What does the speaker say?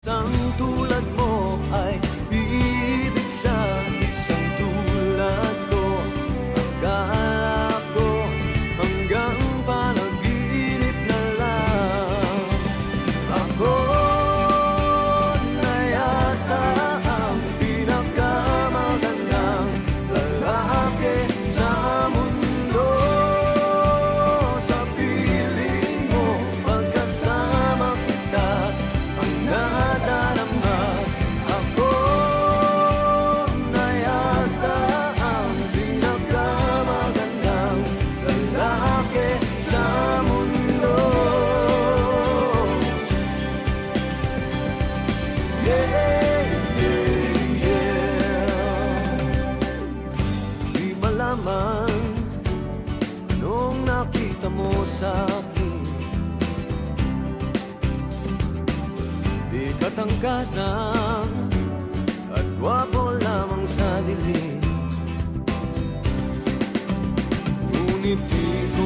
Isang tulad mo ay ibig sa isang tulad ko. Akala ko hanggang panaginip na lang. Ako na yata ang pinakamagandang lalaki sa mundo. Sa piling mo, pagkasama kita, ang nadarama. Ako na yata ang pinakamagandang lalaki sa mundo. Yeah, yeah, yeah. Di malaman anong nakita mo sa akin. Di katangkadang at gwapo lamang sa dilim. Ngunit di ko